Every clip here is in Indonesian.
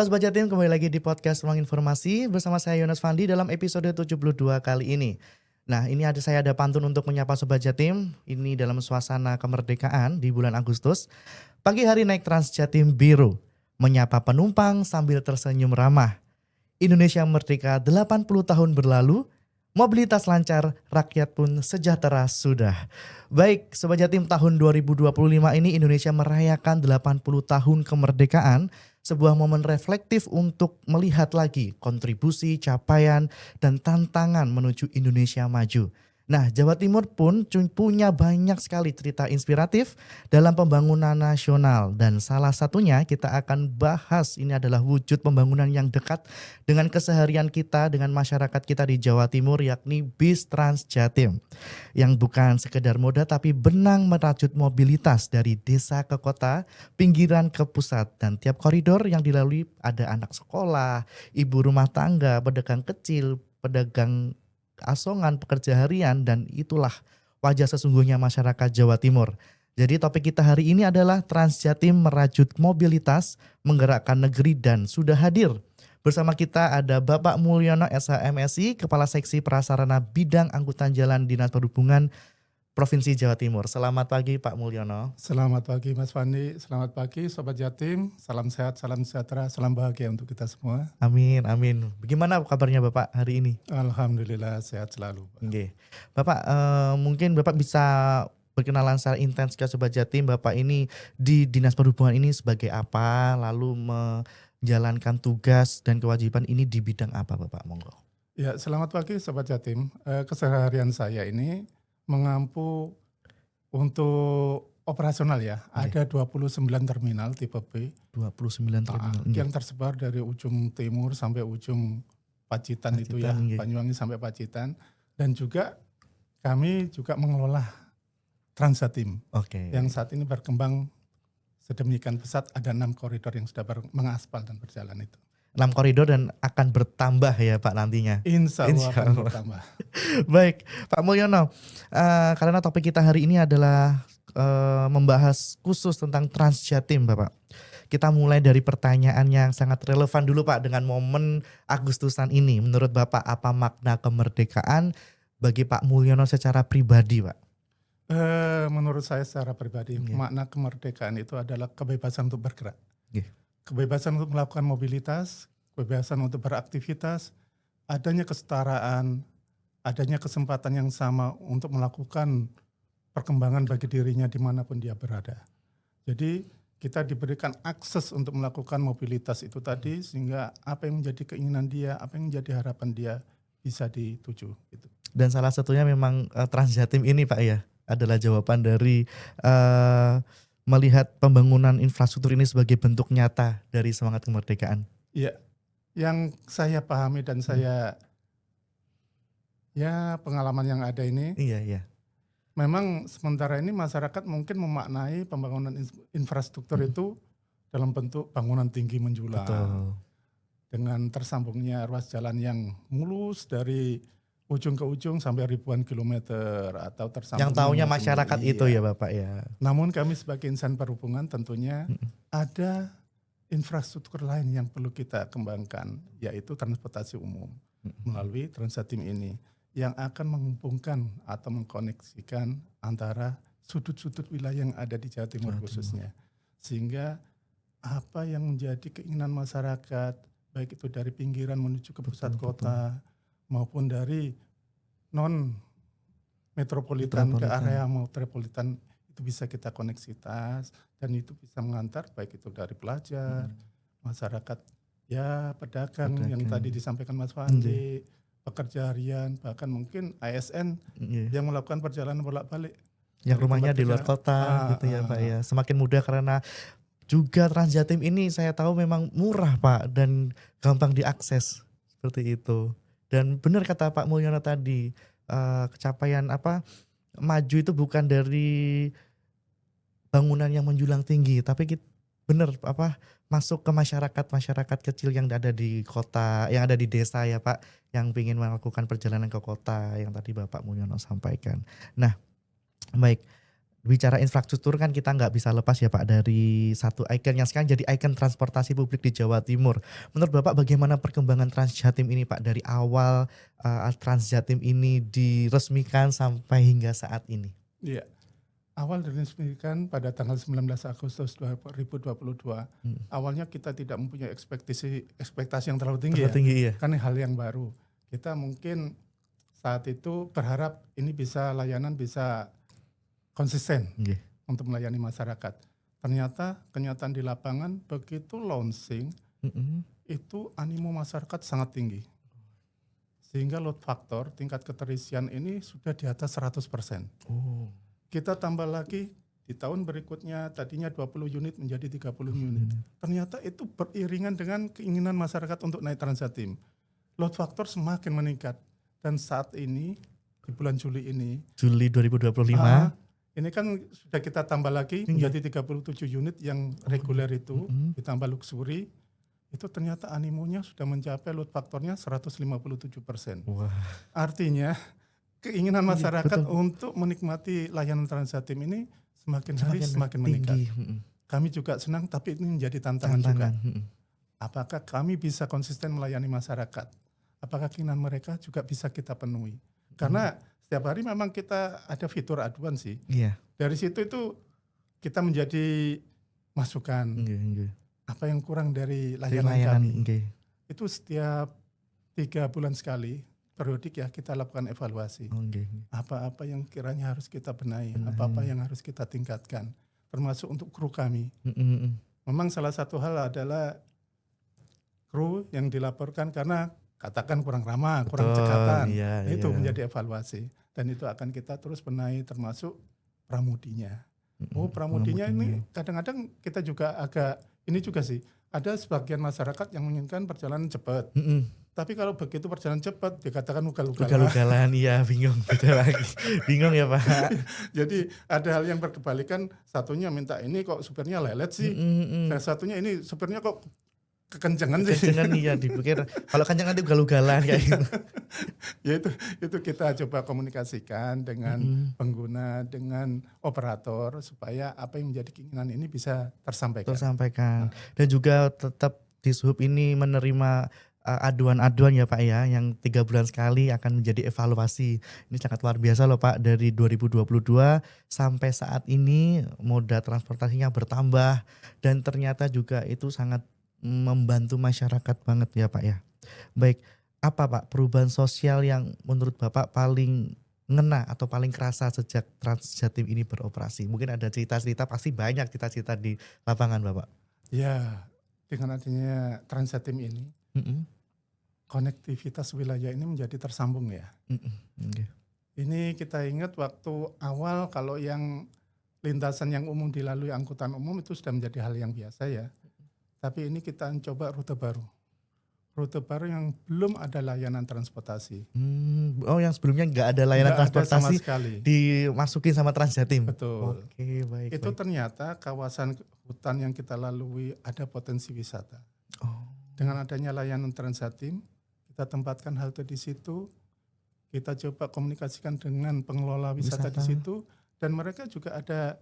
Halo Sobat Jatim, kembali lagi di podcast Ruang Informasi bersama saya Yonas Fandi dalam episode 72 kali ini. Nah, ini saya ada pantun untuk menyapa Sobat Jatim. Ini dalam suasana kemerdekaan di bulan Agustus. Pagi hari naik Trans Jatim biru, menyapa penumpang sambil tersenyum ramah. Indonesia merdeka 80 tahun berlalu, mobilitas lancar, rakyat pun sejahtera sudah. Baik, Sobat Jatim, tahun 2025 ini Indonesia merayakan 80 tahun kemerdekaan, sebuah momen reflektif untuk melihat lagi kontribusi, capaian, dan tantangan menuju Indonesia maju. Nah, Jawa Timur pun punya banyak sekali cerita inspiratif dalam pembangunan nasional. Dan salah satunya kita akan bahas, ini adalah wujud pembangunan yang dekat dengan keseharian kita, dengan masyarakat kita di Jawa Timur, yakni bis Trans Jatim. Yang bukan sekedar moda tapi benang merajut mobilitas dari desa ke kota, pinggiran ke pusat. Dan tiap koridor yang dilalui ada anak sekolah, ibu rumah tangga, pedagang kecil, pedagang asongan, pekerja harian, dan itulah wajah sesungguhnya masyarakat Jawa Timur. Jadi topik kita hari ini adalah Trans Jatim merajut mobilitas, menggerakkan negeri, dan sudah hadir. Bersama kita ada Bapak Mulyono SHMSI, Kepala Seksi Prasarana Bidang Angkutan Jalan Dinas Perhubungan Provinsi Jawa Timur. Selamat pagi Pak Mulyono. Selamat pagi Mas Fandi, selamat pagi Sobat Jatim, salam sehat, salam sejahtera, salam bahagia untuk kita semua. Amin, amin. Bagaimana kabarnya Bapak hari ini? Alhamdulillah sehat selalu. Oke. Bapak, mungkin Bapak bisa berkenalan secara intens ke Sobat Jatim. Bapak ini di Dinas Perhubungan ini sebagai apa, lalu menjalankan tugas dan kewajiban ini di bidang apa Bapak? Monggo. Ya, selamat pagi Sobat Jatim. Keseharian saya ini mengampu untuk operasional ya. Ada 29 terminal tipe B. 29 terminal. Yang tersebar dari ujung timur sampai ujung Pacitan itu ya, Banyuwangi sampai Pacitan. Dan juga kami juga mengelola Trans Jatim. Yang saat ini berkembang sedemikian pesat, ada 6 koridor yang sudah mengaspal dan berjalan itu. 6 koridor dan akan bertambah ya Pak nantinya. Insya Allah akan bertambah. Baik Pak Mulyono, karena topik kita hari ini adalah membahas khusus tentang Trans Jatim Bapak. Kita mulai dari pertanyaan yang sangat relevan dulu Pak dengan momen Agustusan ini. Menurut Bapak apa makna kemerdekaan bagi Pak Mulyono secara pribadi Pak? Menurut saya secara pribadi makna kemerdekaan itu adalah kebebasan untuk bergerak. Kebebasan untuk melakukan mobilitas, kebebasan untuk beraktivitas, adanya kesetaraan, adanya kesempatan yang sama untuk melakukan perkembangan bagi dirinya dimanapun dia berada. Jadi kita diberikan akses untuk melakukan mobilitas itu tadi, sehingga apa yang menjadi keinginan dia, apa yang menjadi harapan dia bisa dituju. Gitu. Dan salah satunya memang Trans Jatim ini Pak ya, adalah jawaban dari melihat pembangunan infrastruktur ini sebagai bentuk nyata dari semangat kemerdekaan. Iya, yang saya pahami dan saya ya pengalaman yang ada ini. Iya. Memang sementara ini masyarakat mungkin memaknai pembangunan infrastruktur itu dalam bentuk bangunan tinggi menjulang. Betul. Dengan tersambungnya ruas jalan yang mulus dari ujung ke ujung sampai ribuan kilometer atau tersambung. Yang taunya masyarakat itu ya Bapak ya. Namun kami sebagai insan perhubungan tentunya ada infrastruktur lain yang perlu kita kembangkan, yaitu transportasi umum melalui Trans Jatim ini yang akan menghubungkan atau mengkoneksikan antara sudut-sudut wilayah yang ada di Jawa Timur khususnya. Sehingga apa yang menjadi keinginan masyarakat, baik itu dari pinggiran menuju ke pusat kota, maupun dari non metropolitan ke area metropolitan, itu bisa kita koneksitas dan itu bisa mengantar baik itu dari pelajar, masyarakat ya pedagang yang tadi disampaikan Mas Fandi, pekerja harian, bahkan mungkin ASN yang melakukan perjalanan bolak-balik yang rumahnya di luar kota gitu ya Pak ya. Semakin mudah karena juga Trans Jatim ini saya tahu memang murah Pak dan gampang diakses seperti itu. Dan benar kata Pak Mulyono tadi, capaian maju itu bukan dari bangunan yang menjulang tinggi, tapi benar masuk ke masyarakat kecil yang ada di kota, yang ada di desa ya Pak, yang ingin melakukan perjalanan ke kota yang tadi Bapak Mulyono sampaikan. Nah, baik. bicara infrastruktur kan kita nggak bisa lepas ya Pak dari satu ikon yang sekarang jadi ikon transportasi publik di Jawa Timur. Menurut Bapak bagaimana perkembangan Transjatim ini Pak dari awal Transjatim ini diresmikan sampai hingga saat ini? Iya. Awal diresmikan pada tanggal 19 Agustus 2022. Awalnya kita tidak mempunyai ekspektasi yang terlalu tinggi, Terlalu tinggi ya. Kan hal yang baru. Kita mungkin saat itu berharap ini layanan bisa konsisten untuk melayani masyarakat. Ternyata kenyataan di lapangan begitu launching, itu animo masyarakat sangat tinggi. Sehingga load factor, tingkat keterisian ini sudah di atas 100%. Kita tambah lagi di tahun berikutnya tadinya 20 unit menjadi 30 unit. Ternyata itu beriringan dengan keinginan masyarakat untuk naik Transjatim. Load factor semakin meningkat. Dan saat ini, di bulan Juli ini, Juli 2025, ini kan sudah kita tambah lagi menjadi 37 unit yang reguler itu, ditambah luxury, itu ternyata animonya sudah mencapai load faktornya 157%. Wah. Artinya keinginan masyarakat untuk menikmati layanan Transjatim ini semakin hari semakin meningkat. Kami juga senang, tapi ini menjadi tantangan juga. Apakah kami bisa konsisten melayani masyarakat? Apakah keinginan mereka juga bisa kita penuhi? Karena setiap hari memang kita ada fitur aduan sih. Dari situ itu kita menjadi masukan. Apa yang kurang dari layanan kami. Itu setiap 3 bulan sekali, periodik ya, kita lakukan evaluasi. Apa-apa yang kiranya harus kita benahi, apa-apa yang harus kita tingkatkan. Termasuk untuk kru kami. Memang salah satu hal adalah kru yang dilaporkan karena katakan kurang ramah, kurang cekatan, itu menjadi evaluasi. Dan itu akan kita terus benahi termasuk pramudinya. Pramudinya ini kadang-kadang kita juga ini juga sih, ada sebagian masyarakat yang menginginkan perjalanan cepat. Tapi kalau begitu perjalanan cepat dikatakan ugal-ugalan. Ugal-ugalan, iya bingung, beda lagi. Bingung ya Pak. Jadi ada hal yang berkebalikan, satunya minta ini kok supirnya lelet sih. Dan satunya ini supirnya kok kekencengan sih. Kekencengan iya, dipikir kalau kenceng nanti ugal-ugalan kayak gitu. Ya itu kita coba komunikasikan dengan pengguna, dengan operator supaya apa yang menjadi keinginan ini bisa tersampaikan. Dan juga tetap Dishub ini menerima aduan-aduan ya Pak ya, yang 3 bulan sekali akan menjadi evaluasi. Ini sangat luar biasa loh Pak, dari 2022 sampai saat ini moda transportasinya bertambah dan ternyata juga itu sangat membantu masyarakat banget ya Pak ya. Baik, apa Pak perubahan sosial yang menurut Bapak paling ngena atau paling kerasa sejak Transjatim ini beroperasi? Mungkin ada cerita-cerita, pasti banyak cerita-cerita di lapangan Bapak. Ya, dengan adanya Transjatim ini, konektivitas wilayah ini menjadi tersambung ya. Ini kita ingat waktu awal kalau yang lintasan yang umum dilalui angkutan umum itu sudah menjadi hal yang biasa ya. Tapi ini kita coba rute baru yang belum ada layanan transportasi. Yang sebelumnya nggak ada layanan transportasi sama sekali. Dimasukin sama Transjatim. Betul. Oke, baik. Itu ternyata kawasan hutan yang kita lalui ada potensi wisata. Dengan adanya layanan Transjatim, kita tempatkan halte di situ, kita coba komunikasikan dengan pengelola wisata di situ, dan mereka juga ada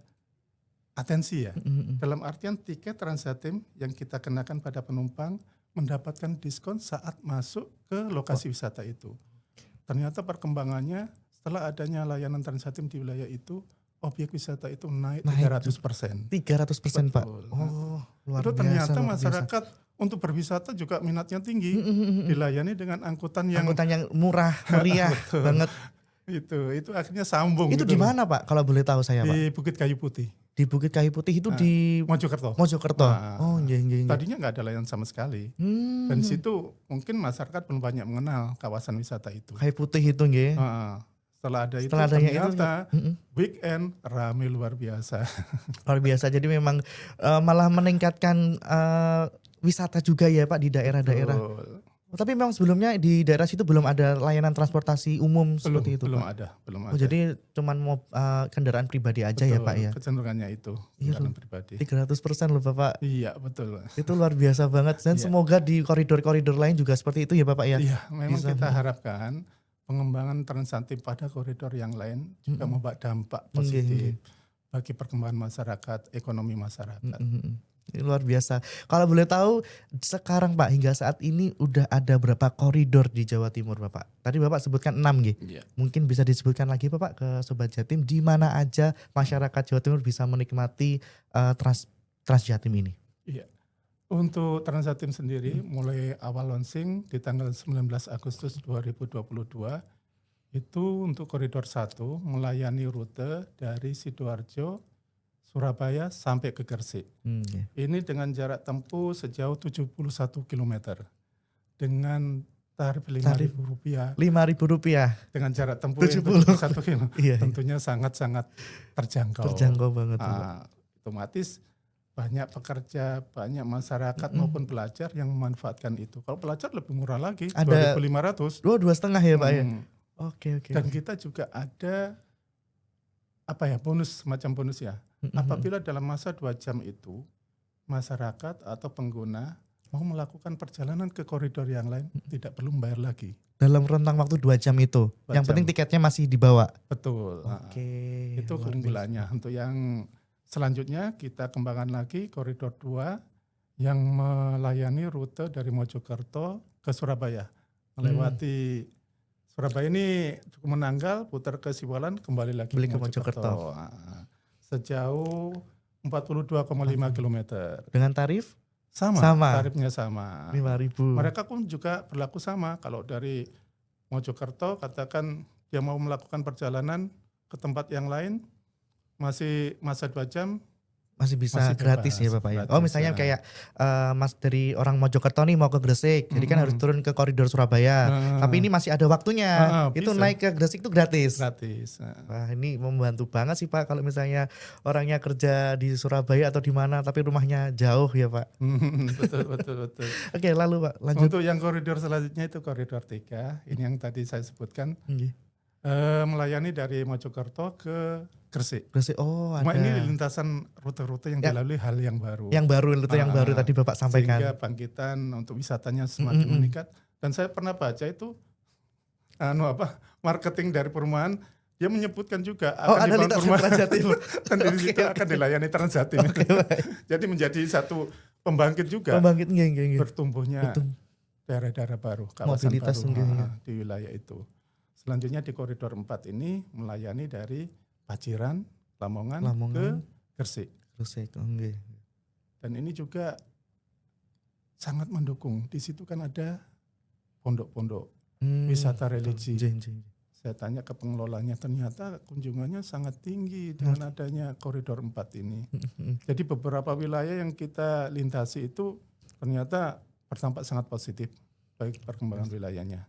atensi ya. Dalam artian tiket Transjatim yang kita kenakan pada penumpang mendapatkan diskon saat masuk ke lokasi wisata itu. Ternyata perkembangannya setelah adanya layanan Transjatim di wilayah itu, objek wisata itu naik 300%. 300% Pak. Luar itu biasa. Ternyata masyarakat untuk berwisata juga minatnya tinggi, dilayani dengan angkutan yang murah, meriah banget. Itu akhirnya sambung. Itu di mana Pak kalau boleh tahu saya Pak? Di Bukit Kayu Putih. Di Bukit Kayu Putih itu di Mojokerto. Iya. Tadinya nggak ada layanan sama sekali. Dan di situ mungkin masyarakat belum banyak mengenal kawasan wisata itu. Kayu Putih itu nggih. Setelah ternyata weekend rame luar biasa. Luar biasa. Jadi memang malah meningkatkan wisata juga ya Pak di daerah-daerah. Tapi memang sebelumnya di daerah situ belum ada layanan transportasi umum seperti itu belum Pak? Belum ada. Jadi cuman kendaraan pribadi aja. Betul, ya Pak ya? Kecenderungannya itu kendaraan pribadi. 300% loh Bapak. Iya betul. Itu luar biasa banget dan semoga di koridor-koridor lain juga seperti itu ya Bapak ya? Iya memang kita harapkan pengembangan Transjatim pada koridor yang lain juga membawa dampak positif. bagi perkembangan masyarakat, ekonomi masyarakat. Ini luar biasa. Kalau boleh tahu sekarang Pak hingga saat ini udah ada berapa koridor di Jawa Timur Bapak? Tadi Bapak sebutkan 6 gitu. Iya. Mungkin bisa disebutkan lagi Bapak ke Sobat Jatim di mana aja masyarakat Jawa Timur bisa menikmati Trans Jatim ini. Iya. Untuk Trans Jatim sendiri mulai awal launching di tanggal 19 Agustus 2022 itu untuk koridor 1 melayani rute dari Sidoarjo, Surabaya sampai ke Gresik. Ini dengan jarak tempuh sejauh 71 km dengan tarif Rp5.000. Rp5.000 dengan jarak tempuh 71 km. Iya. Tentunya sangat-sangat terjangkau. Terjangkau banget. Bapak. Otomatis banyak pekerja, banyak masyarakat maupun pelajar yang memanfaatkan itu. Kalau pelajar lebih murah lagi, Ada 2.500. 2,5 ya Pak ya. Oke. Dan kita juga ada bonus, semacam bonus ya. Apabila dalam masa 2 jam itu masyarakat atau pengguna mau melakukan perjalanan ke koridor yang lain, tidak perlu membayar lagi. Dalam rentang waktu 2 jam itu. 2 Yang jam. penting tiketnya masih dibawa. Betul. Oke. Itu keunggulannya. Untuk yang selanjutnya kita kembangkan lagi koridor 2 yang melayani rute dari Mojokerto ke Surabaya. Melewati Surabaya ini cukup menanggal, putar ke Siwalan, kembali lagi ke Mojokerto. Sejauh 42,5 km. Dengan tarif? Sama. Tarifnya sama. 5.000. Mereka pun juga berlaku sama. Kalau dari Mojokerto katakan dia mau melakukan perjalanan ke tempat yang lain, masih masa 2 jam, masih bisa masih gratis bebas, ya Bapak ya. gratis, Oh misalnya kayak Mas dari orang Mojokerto nih mau ke Gresik, jadi kan harus turun ke koridor Surabaya. Tapi ini masih ada waktunya. Itu bisa. naik ke Gresik itu gratis. Gratis. Wah ini membantu banget sih Pak kalau misalnya orangnya kerja di Surabaya atau di mana tapi rumahnya jauh ya Pak. Betul. Oke lalu Pak lanjut. Untuk yang koridor selanjutnya itu koridor 3, ini yang tadi saya sebutkan. Melayani dari Mojokerto ke Gresik. Oh Cuma ada. ini lintasan rute-rute yang dilalui hal yang baru. Yang baru tadi Bapak sampaikan. Sehingga bangkitan untuk wisatanya semakin meningkat. Dan saya pernah baca itu marketing dari perumahan, dia menyebutkan juga akan dibangun perumahan Trans Jatim. dan di situ akan dilayani Trans Jatim. Jadi menjadi satu pembangkit juga. Bertumbuhnya daerah-daerah baru, kawasan mobilitas baru di wilayah itu. Selanjutnya di koridor 4 ini melayani dari Paciran, Lamongan ke Gresik. Dan ini juga sangat mendukung. Di situ kan ada pondok-pondok wisata religi. Saya tanya ke pengelolanya, ternyata kunjungannya sangat tinggi dengan adanya koridor 4 ini. Jadi beberapa wilayah yang kita lintasi itu ternyata berdampak sangat positif bagi perkembangan wilayahnya.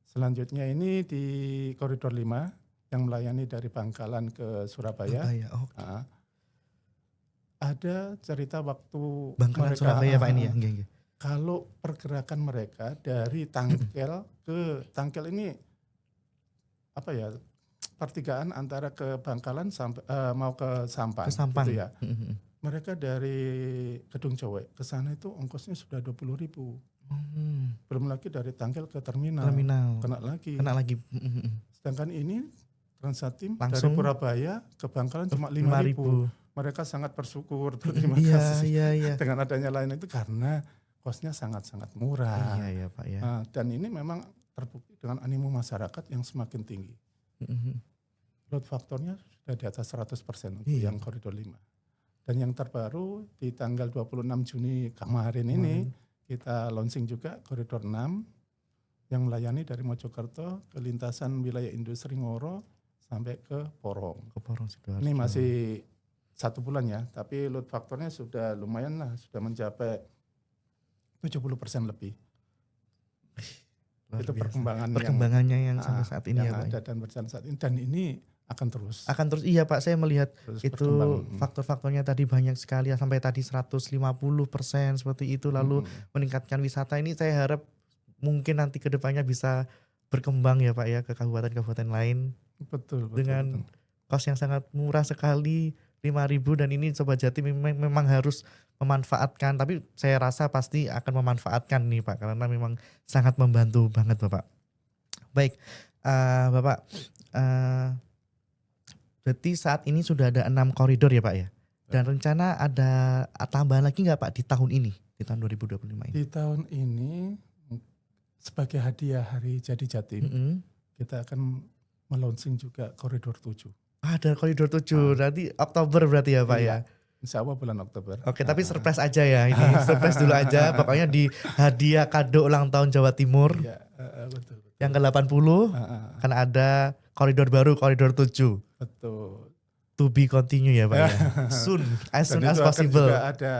Selanjutnya ini di koridor 5 yang melayani dari Bangkalan ke Surabaya. Ada cerita waktu Bangkalan mereka, Surabaya Pak ini ya. Kalau pergerakan mereka dari Tangkel ke Tangkel ini pertigaan antara ke Bangkalan sampai mau ke Sampang. Gitu ya. Mereka dari Gedung Cowek ke sana itu ongkosnya sudah 20.000. Belum lagi dari Tangkel ke terminal. Kena lagi. Sedangkan ini Trans Jatim dari Surabaya ke Bangkalan cuma 5.000. Mereka sangat bersyukur, terima kasih. Iya. Dengan adanya layanan itu karena kosnya sangat-sangat murah. Iya Pak ya. Dan ini memang terbukti dengan animo masyarakat yang semakin tinggi. Load faktornya sudah di atas 100% untuk yang koridor 5. Dan yang terbaru di tanggal 26 Juni kemarin ini kita launching juga koridor 6 yang melayani dari Mojokerto ke lintasan wilayah industri Ngoro sampai ke Porong. Sidoarjo. Ini masih 1 bulan ya, tapi load faktornya sudah lumayan lah, sudah mencapai 70% lebih. Itu perkembangannya yang sampai saat ini yang ya Pak. Ada dan berjalan saat ini, dan ini akan terus. Iya Pak, saya melihat itu berkembang. faktor-faktornya tadi banyak sekali ya, sampai tadi 150% seperti itu, lalu meningkatkan wisata ini saya harap mungkin nanti ke depannya bisa berkembang ya Pak ya ke kabupaten-kabupaten lain. Betul. Dengan kos yang sangat murah sekali 5.000, dan ini Sobat Jatim memang harus memanfaatkan, tapi saya rasa pasti akan memanfaatkan nih Pak karena memang sangat membantu banget Bapak. Baik, Bapak Berarti saat ini sudah ada 6 koridor ya Pak ya? Dan rencana ada tambahan lagi nggak Pak di tahun ini, di tahun 2025 ini? Di tahun ini sebagai hadiah Hari Jadi Jatim, kita akan melaunching juga koridor 7. Ada koridor 7, berarti Oktober berarti ya Pak ya? Insya Allah bulan Oktober. Oke, tapi surprise aja ya ini, surprise dulu aja. Pokoknya di hadiah kado ulang tahun Jawa Timur Iya, betul. yang ke-80 akan ada koridor baru, koridor 7. Betul. To be continue ya Pak ya? Soon, as soon Dan as itu akan possible. juga ada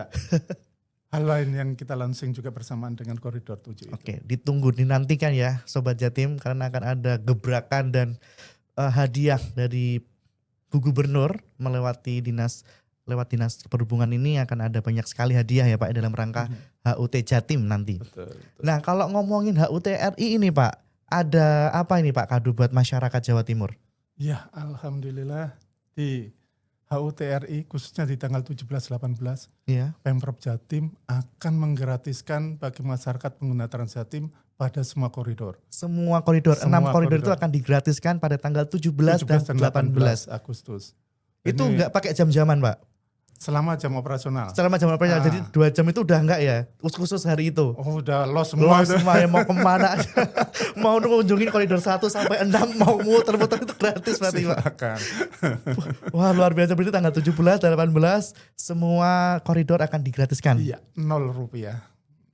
hal lain yang kita launching juga bersamaan dengan koridor 7 itu. Oke, ditunggu, dinantikan ya Sobat Jatim, karena akan ada gebrakan dan hadiah dari Bu Gubernur lewat dinas perhubungan ini akan ada banyak sekali hadiah ya Pak dalam rangka HUT Jatim nanti. Betul. Nah kalau ngomongin HUT RI ini Pak, ada apa ini Pak kado buat masyarakat Jawa Timur? Ya, alhamdulillah di HUT RI khususnya di tanggal 17-18 Iya. Pemprov Jatim akan menggratiskan bagi masyarakat pengguna Trans Jatim pada semua koridor. Semua koridor, 6 koridor itu akan digratiskan pada tanggal 17 dan 18 Agustus. Itu Ini enggak pakai jam-jaman Pak? selama jam operasional. Selama jam operasional, jadi 2 jam itu udah enggak ya? Khusus hari itu? Oh udah lost semua Loh, itu. semua yang mau kemana aja. Mau ngunjungin koridor 1 sampai 6, mau muter-muter itu gratis berarti Pak. Silakan. Wah luar biasa, berarti tanggal 17 dan 18 semua koridor akan digratiskan. Iya, Rp0.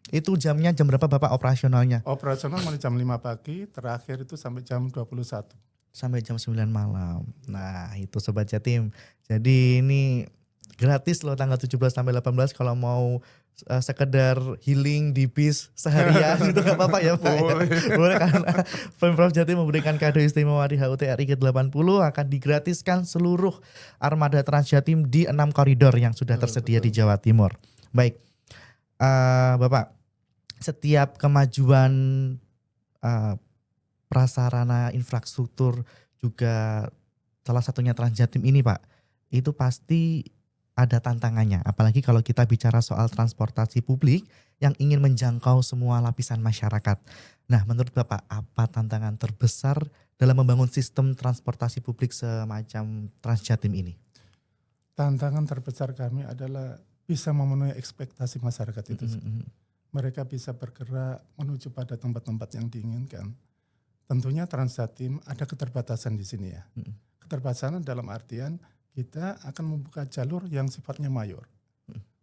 Itu jamnya jam berapa Bapak operasionalnya? Operasional mulai jam 5 pagi, terakhir itu sampai jam 21. Sampai jam 9 malam. Nah itu Sobat Jatim. Jadi ini gratis loh tanggal 17 sampai 18 kalau mau sekedar healing di bis seharian itu gak apa-apa ya Pak. Boleh. Ya? Boleh karena Pemprov Jatim memberikan kado istimewa di HUT RI ke-80 akan digratiskan seluruh armada Trans Jatim di 6 koridor yang sudah tersedia di Jawa Timur. Baik, Bapak, setiap kemajuan prasarana infrastruktur juga salah satunya Trans Jatim ini Pak, itu pasti ada tantangannya, apalagi kalau kita bicara soal transportasi publik yang ingin menjangkau semua lapisan masyarakat. Nah, menurut Bapak, apa tantangan terbesar dalam membangun sistem transportasi publik semacam Trans Jatim ini? Tantangan terbesar kami adalah bisa memenuhi ekspektasi masyarakat itu. Mereka bisa bergerak menuju pada tempat-tempat yang diinginkan. Tentunya Trans Jatim ada keterbatasan di sini ya. Keterbatasan dalam artian kita akan membuka jalur yang sifatnya mayor.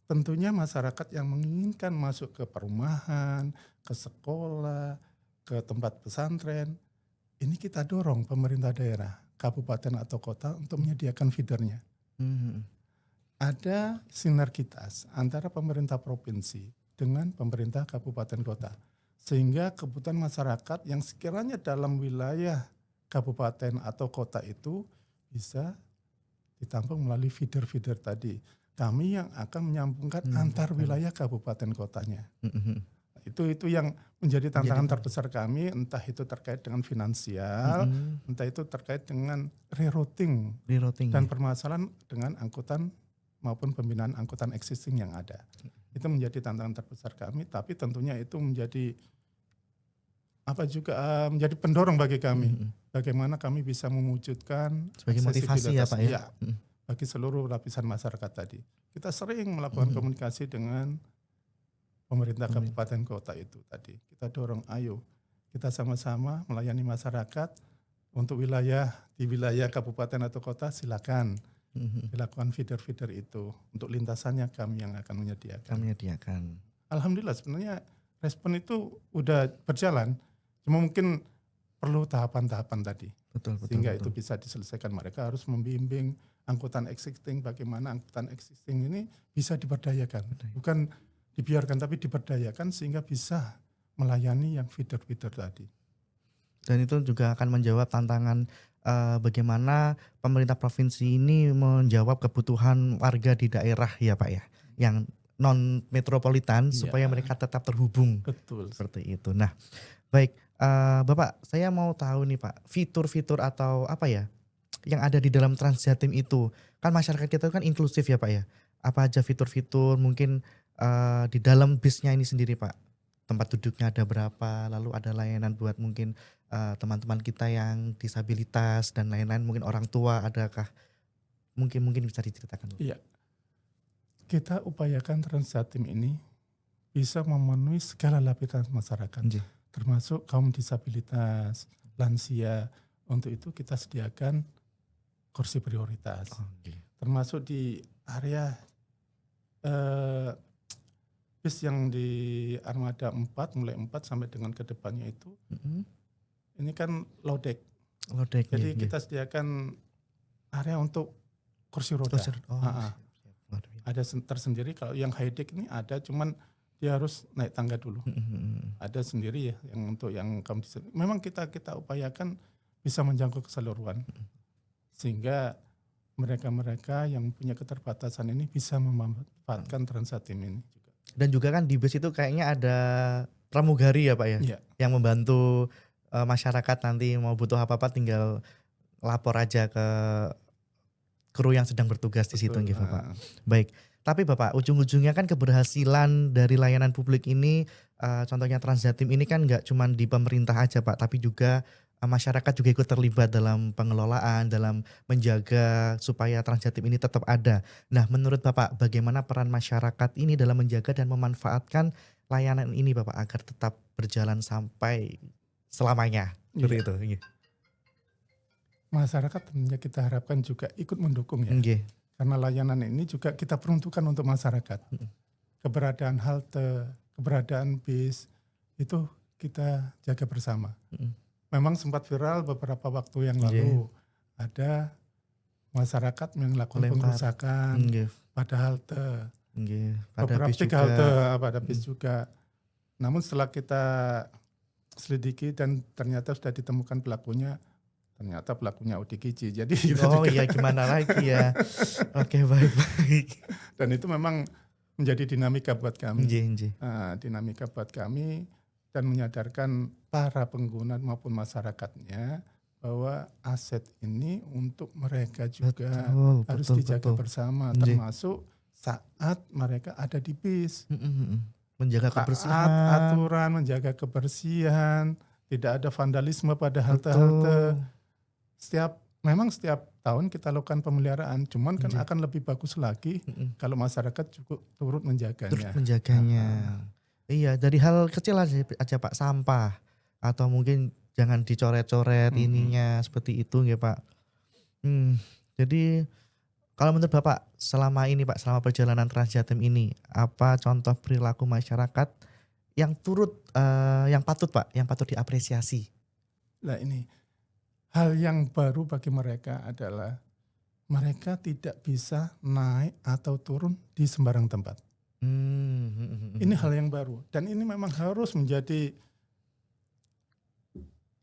Tentunya masyarakat yang menginginkan masuk ke perumahan, ke sekolah, ke tempat pesantren, ini kita dorong pemerintah daerah, kabupaten atau kota untuk menyediakan feedernya. Ada sinergitas antara pemerintah provinsi dengan pemerintah kabupaten kota. Sehingga kebutuhan masyarakat yang sekiranya dalam wilayah kabupaten atau kota itu bisa ditampung melalui feeder-feeder tadi. Kami yang akan menyambungkan antar wilayah kabupaten kotanya. Itu yang menjadi tantangan terbesar kami, entah itu terkait dengan finansial, entah itu terkait dengan rerouting dan permasalahan dengan angkutan maupun pembinaan angkutan existing yang ada. Itu menjadi tantangan terbesar kami, tapi tentunya itu menjadi menjadi pendorong bagi kami. Bagaimana kami bisa mewujudkan sebagai motivasi ya Pak ya? Bagi seluruh lapisan masyarakat tadi. Kita sering melakukan komunikasi dengan pemerintah kabupaten kota itu tadi. Kita dorong, ayo kita sama-sama melayani masyarakat untuk di wilayah kabupaten atau kota silakan dilakukan feeder-feeder itu. Untuk lintasannya kami yang akan menyediakan. Alhamdulillah sebenarnya respon itu udah berjalan. Cuma mungkin perlu tahapan-tahapan tadi. Sehingga itu bisa diselesaikan. Mereka harus membimbing angkutan existing, bagaimana angkutan existing ini bisa diberdayakan. Bukan dibiarkan tapi diberdayakan sehingga bisa melayani yang feeder-feeder tadi. Dan itu juga akan menjawab tantangan bagaimana pemerintah provinsi ini menjawab kebutuhan warga di daerah ya Pak ya. Yang non metropolitan supaya mereka tetap terhubung. Betul. Seperti itu. Nah, baik Bapak, saya mau tahu nih Pak, fitur-fitur atau apa ya yang ada di dalam Trans Jatim itu. Kan masyarakat kita kan inklusif ya Pak ya. Apa aja fitur-fitur mungkin di dalam bisnya ini sendiri Pak. Tempat duduknya ada berapa, lalu ada layanan buat mungkin teman-teman kita yang disabilitas dan lain-lain, mungkin orang tua, adakah Mungkin bisa diceritakan. Iya, kita upayakan Transjatim ini bisa memenuhi segala lapisan masyarakat, Nggih. termasuk kaum disabilitas, lansia. Untuk itu kita sediakan kursi prioritas, Oh, nggih. termasuk di area bis yang di Armada 4, mulai 4 sampai dengan ke depannya itu, ini kan low deck. Lodek, Jadi nggih. kita sediakan area untuk kursi roda. Kursi roda. Oh, Ah, ah. luar biasa. Ada tersendiri. Kalau yang high deck ini ada, cuman dia harus naik tangga dulu. Ada sendiri ya yang untuk yang kaum disabilitas. Memang kita upayakan bisa menjangkau keseluruhan, sehingga mereka-mereka yang punya keterbatasan ini bisa memanfaatkan Transjatim ini juga. Dan juga kan di bus itu kayaknya ada pramugari ya Pak ya, Iya. yang membantu masyarakat nanti mau butuh apa-apa tinggal lapor aja ke kru yang sedang bertugas di situ nggih Bapak. Baik. Tapi Bapak, ujung-ujungnya kan keberhasilan dari layanan publik ini, contohnya Transjatim ini kan nggak cuma di pemerintah aja Pak, tapi juga masyarakat juga ikut terlibat dalam pengelolaan, dalam menjaga supaya Transjatim ini tetap ada. Nah, menurut Bapak, bagaimana peran masyarakat ini dalam menjaga dan memanfaatkan layanan ini Bapak agar tetap berjalan sampai selamanya? Seperti Iya. itu. Masyarakat tentunya kita harapkan juga ikut mendukung ya. Nggih. Karena layanan ini juga kita peruntukkan untuk masyarakat. Keberadaan halte, keberadaan bis, itu kita jaga bersama. Memang sempat viral beberapa waktu yang lalu, ada masyarakat yang melakukan Melempar. pengrusakan Nggih. pada halte. Nggih. Pada Beberapa bis tiga juga. halte pada bis juga. Namun setelah kita selidiki dan ternyata sudah ditemukan pelakunya, ternyata pelakunya ODGJ. Jadi kita Oh juga, iya, gimana lagi ya. Oke, baik. dan itu memang menjadi dinamika buat kami. Nggih. Dinamika buat kami dan menyadarkan para pengguna maupun masyarakatnya bahwa aset ini untuk mereka juga harus dijaga bersama, Nggih. termasuk saat mereka ada di bis. Menjaga Taat kebersihan. aturan, menjaga kebersihan, tidak ada vandalisme pada halte-halte. Memang setiap tahun kita lakukan pemeliharaan, cuman kan Nggih. akan lebih bagus lagi kalau masyarakat cukup turut menjaganya. Turut menjaganya. Iya, dari hal kecil aja Pak, sampah atau mungkin jangan dicoret-coret ininya seperti itu ya Pak. Jadi kalau menurut Bapak selama ini Pak, selama perjalanan Transjatim ini, apa contoh perilaku masyarakat yang yang patut Pak, yang patut diapresiasi? Nah ini hal yang baru bagi mereka adalah mereka tidak bisa naik atau turun di sembarang tempat. Ini hal yang baru dan ini memang harus menjadi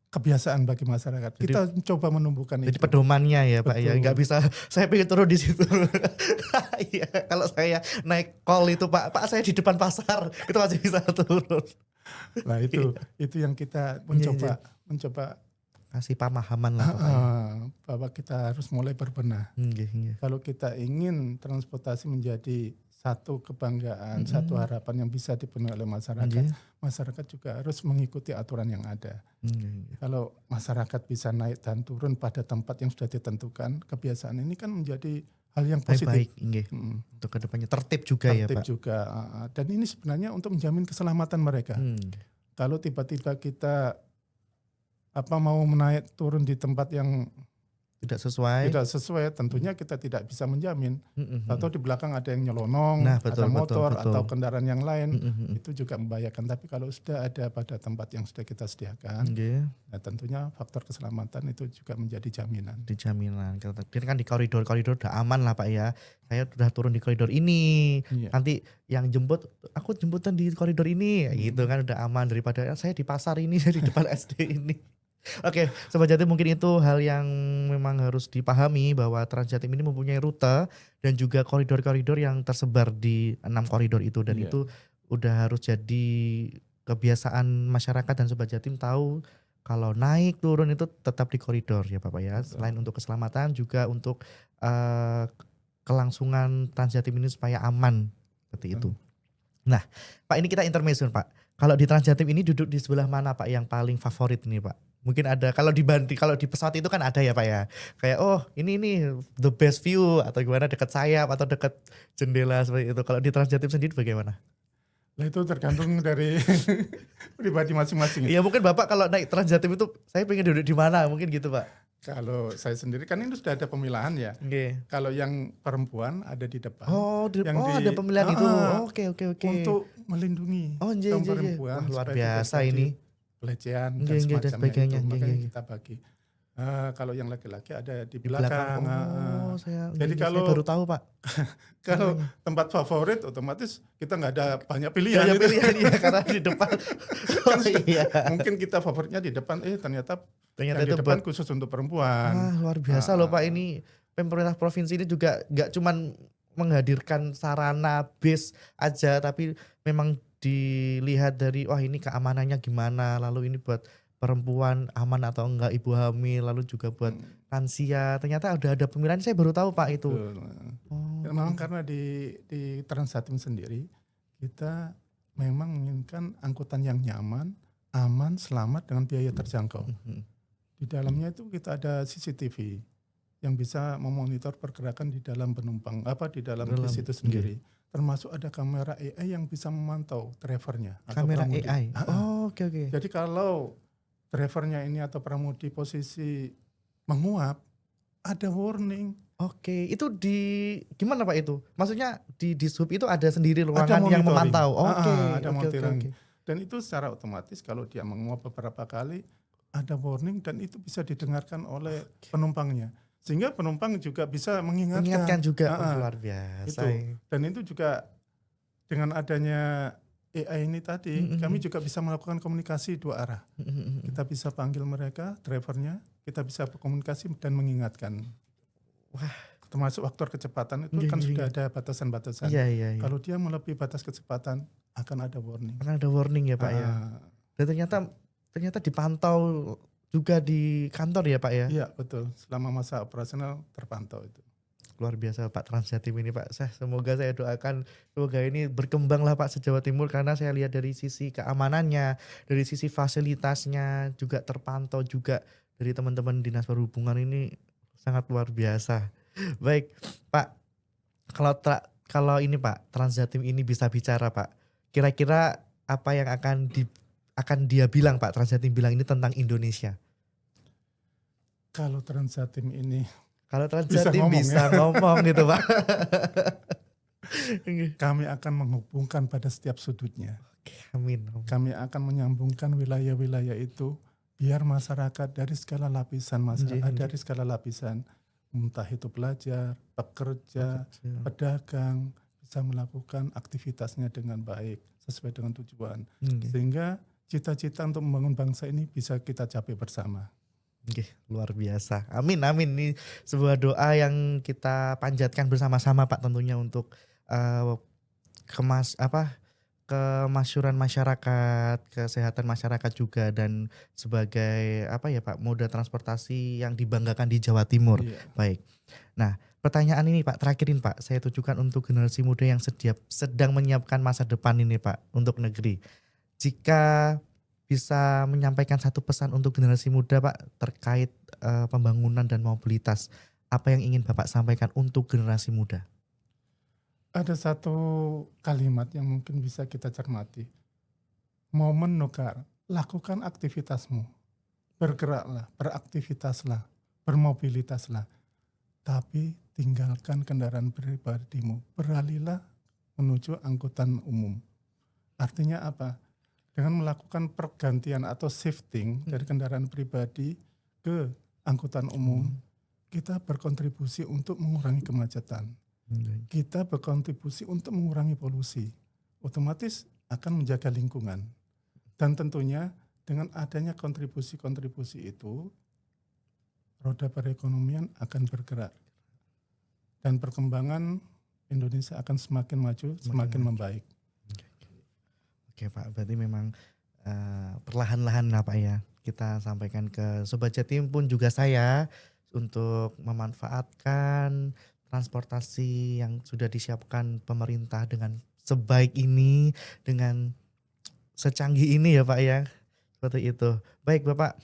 kebiasaan bagi masyarakat. Jadi, kita coba menumbuhkan jadi itu. pedomannya ya Pak ya, Betul. nggak bisa saya pengen turun di situ. Iya, kalau saya naik call itu Pak saya di depan pasar itu masih bisa turun. Nah itu yang kita mencoba kasih pemahaman lah Pak. Bahwa kita harus mulai berbenah. Kalau kita ingin transportasi menjadi satu kebanggaan, satu harapan yang bisa dipenuhi oleh masyarakat, masyarakat juga harus mengikuti aturan yang ada. Kalau masyarakat bisa naik dan turun pada tempat yang sudah ditentukan, kebiasaan ini kan menjadi hal yang positif. Baik. Untuk kedepannya tertib juga ya Pak. Tertib juga. Dan ini sebenarnya untuk menjamin keselamatan mereka. Kalau tiba-tiba kita mau menaik turun di tempat yang tidak sesuai, tentunya kita tidak bisa menjamin. Atau di belakang ada yang nyelonong, betul, ada motor betul. atau kendaraan yang lain, itu juga membahayakan. Tapi kalau sudah ada pada tempat yang sudah kita sediakan, nah tentunya faktor keselamatan itu juga menjadi jaminan. Kan di koridor-koridor udah aman lah Pak ya. Saya sudah turun di koridor ini, nanti yang jemput, aku jemputan di koridor ini, gitu kan udah aman daripada saya di pasar ini, saya di depan SD ini. Oke, Sobat Jatim, mungkin itu hal yang memang harus dipahami bahwa Transjatim ini mempunyai rute dan juga koridor-koridor yang tersebar di 6 koridor itu dan itu udah harus jadi kebiasaan masyarakat dan Sobat Jatim tahu kalau naik turun itu tetap di koridor ya Bapak ya. Selain untuk keselamatan juga untuk kelangsungan Transjatim ini supaya aman seperti itu. Nah, Pak ini kita intermezzo Pak. Kalau di Transjatim ini duduk di sebelah mana Pak yang paling favorit ini Pak? Mungkin ada kalau di pesawat itu kan ada ya Pak ya. Kayak oh ini the best view atau gimana dekat sayap atau dekat jendela seperti itu. Kalau di Transjatim sendiri bagaimana? Nah itu tergantung dari pribadi masing-masing. Iya mungkin Bapak kalau naik Transjatim itu saya pengen duduk di mana mungkin gitu Pak. Kalau saya sendiri kan ini sudah ada pemilahan ya. Oke. Kalau yang perempuan ada di depan. Ada pemilihan itu. Oke. Untuk melindungi Oh kaum iya. perempuan Wah luar supaya biasa tidak terjadi ini. pelecehan dan Dan semacamnya sebagainya. itu. Makanya Nggih. kita bagi. Kalau yang laki-laki ada di Di belakang. belakang. Jadi Saya kalau baru tahu Pak. kalau tempat favorit otomatis kita nggak ada banyak pilihan. Banyak gitu. pilihan ya karena di depan. Oh, iya. Mungkin kita favoritnya di depan, ternyata yang itu di depan khusus untuk perempuan. Wah luar biasa loh Pak, ini pemerintah provinsi ini juga nggak cuman menghadirkan sarana bis aja, tapi memang dilihat dari wah ini keamanannya gimana, lalu ini buat perempuan aman atau enggak, ibu hamil, lalu juga buat lansia. Ternyata udah ada pemilihan, saya baru tahu Pak itu. Betul. Oh, Memang karena di Transjatim sendiri kita memang menginginkan angkutan yang nyaman, aman, selamat dengan biaya terjangkau. Di dalamnya itu kita ada CCTV yang bisa memonitor pergerakan di dalam penumpang, di dalam bis itu sendiri. Termasuk ada kamera AI yang bisa memantau drivernya. Kamera pramudi. AI? Oke. Jadi kalau drivernya ini atau pramudi posisi menguap, ada warning. Oke, itu gimana Pak itu? Maksudnya di Dishub itu ada sendiri ruangan Ada yang memantau? Ada Oke. monitoring. Dan itu secara otomatis kalau dia menguap beberapa kali, ada warning dan itu bisa didengarkan oleh penumpangnya. Sehingga penumpang juga bisa mengingatkan juga. Luar biasa. Itu. Dan itu juga dengan adanya AI ini tadi, kami juga bisa melakukan komunikasi dua arah. Kita bisa panggil mereka, drivernya, kita bisa berkomunikasi dan mengingatkan. Wah. Termasuk faktor kecepatan itu kan sudah ada batasan-batasan. Iya. Kalau dia melebihi batas kecepatan, akan ada warning. Akan ada warning ya Pak ya. Dan ternyata dipantau juga di kantor ya Pak ya? Iya betul, selama masa operasional terpantau itu. Luar biasa Pak Transjatim ini Pak. Semoga saya doakan semoga ini berkembang lah Pak se-Jawa Timur, karena saya lihat dari sisi keamanannya, dari sisi fasilitasnya juga terpantau juga dari teman-teman Dinas Perhubungan ini sangat luar biasa. Baik Pak, kalau ini Pak Transjatim ini bisa bicara Pak, kira-kira apa yang akan dia bilang Pak Transjatim bilang ini tentang Indonesia? Kalau Transjatim ini bisa ngomong gitu Pak. Kami akan menghubungkan pada setiap sudutnya. Amin. Kami akan menyambungkan wilayah-wilayah itu biar masyarakat dari segala lapisan, dari segala lapisan, entah itu pelajar, pekerja, pedagang, bisa melakukan aktivitasnya dengan baik sesuai dengan tujuan. Sehingga cita-cita untuk membangun bangsa ini bisa kita capai bersama. Luar biasa. Amin. Ini sebuah doa yang kita panjatkan bersama-sama Pak, tentunya untuk kemasyuran masyarakat, kesehatan masyarakat juga, dan sebagai Pak, moda transportasi yang dibanggakan di Jawa Timur. Iya. Baik. Nah, pertanyaan ini Pak, terakhirin Pak, saya tujukan untuk generasi muda yang sedang menyiapkan masa depan ini Pak untuk negeri. Jika bisa menyampaikan satu pesan untuk generasi muda Pak terkait pembangunan dan mobilitas, apa yang ingin Bapak sampaikan untuk generasi muda? Ada satu kalimat yang mungkin bisa kita cermati. Momen nukar, lakukan aktivitasmu, bergeraklah, beraktivitaslah, bermobilitaslah, tapi tinggalkan kendaraan pribadimu, beralihlah menuju angkutan umum. Artinya apa? Dengan melakukan pergantian atau shifting dari kendaraan pribadi ke angkutan umum, kita berkontribusi untuk mengurangi kemacetan. Kita berkontribusi untuk mengurangi polusi. Otomatis akan menjaga lingkungan. Dan tentunya dengan adanya kontribusi-kontribusi itu, roda perekonomian akan bergerak. Dan perkembangan Indonesia akan semakin maju, semakin membaik. Oke Pak, berarti memang perlahan-lahan lah Pak ya, kita sampaikan ke Sobat Jatim pun juga saya untuk memanfaatkan transportasi yang sudah disiapkan pemerintah dengan sebaik ini, dengan secanggih ini ya Pak ya, seperti itu. Baik Bapak,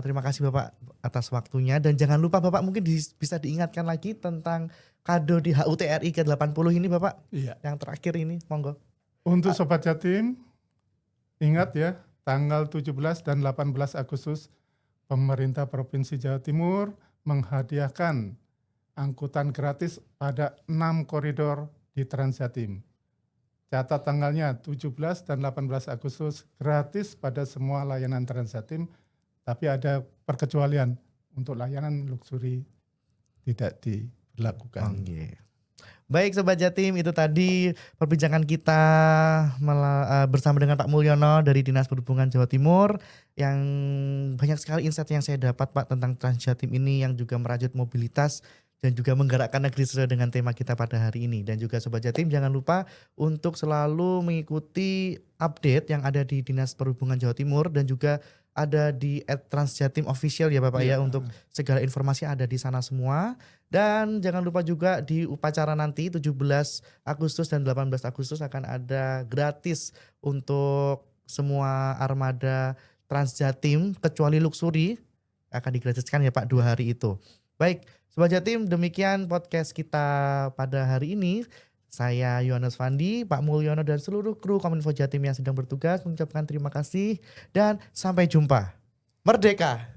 Terima kasih Bapak atas waktunya dan jangan lupa Bapak mungkin bisa diingatkan lagi tentang kado di HUTRI ke-80 ini Bapak. Iya. Yang terakhir ini, monggo. Untuk Sobat Jatim, ingat ya, tanggal 17 dan 18 Agustus pemerintah Provinsi Jawa Timur menghadiahkan angkutan gratis pada 6 koridor di Trans Jatim. Catat tanggalnya 17 dan 18 Agustus gratis pada semua layanan Trans Jatim, tapi ada perkecualian untuk layanan luxury tidak diberlakukan. Okay. Baik Sobat Jatim, itu tadi perbincangan kita bersama dengan Pak Mulyono dari Dinas Perhubungan Jawa Timur yang banyak sekali insight yang saya dapat Pak tentang Trans Jatim ini yang juga merajut mobilitas dan juga menggerakkan negeri sesuai dengan tema kita pada hari ini. Dan juga Sobat Jatim jangan lupa untuk selalu mengikuti update yang ada di Dinas Perhubungan Jawa Timur dan juga ada di @transjatim official ya Bapak ya untuk segala informasi ada di sana semua. Dan jangan lupa juga di upacara nanti 17 Agustus dan 18 Agustus akan ada gratis untuk semua armada Transjatim kecuali luxury akan digratiskan ya Pak 2 hari itu. Baik, Sobat Jatim, demikian podcast kita pada hari ini. Saya Yohanes Fandi, Pak Mulyono dan seluruh kru Kominfo Jatim yang sedang bertugas mengucapkan terima kasih dan sampai jumpa. Merdeka!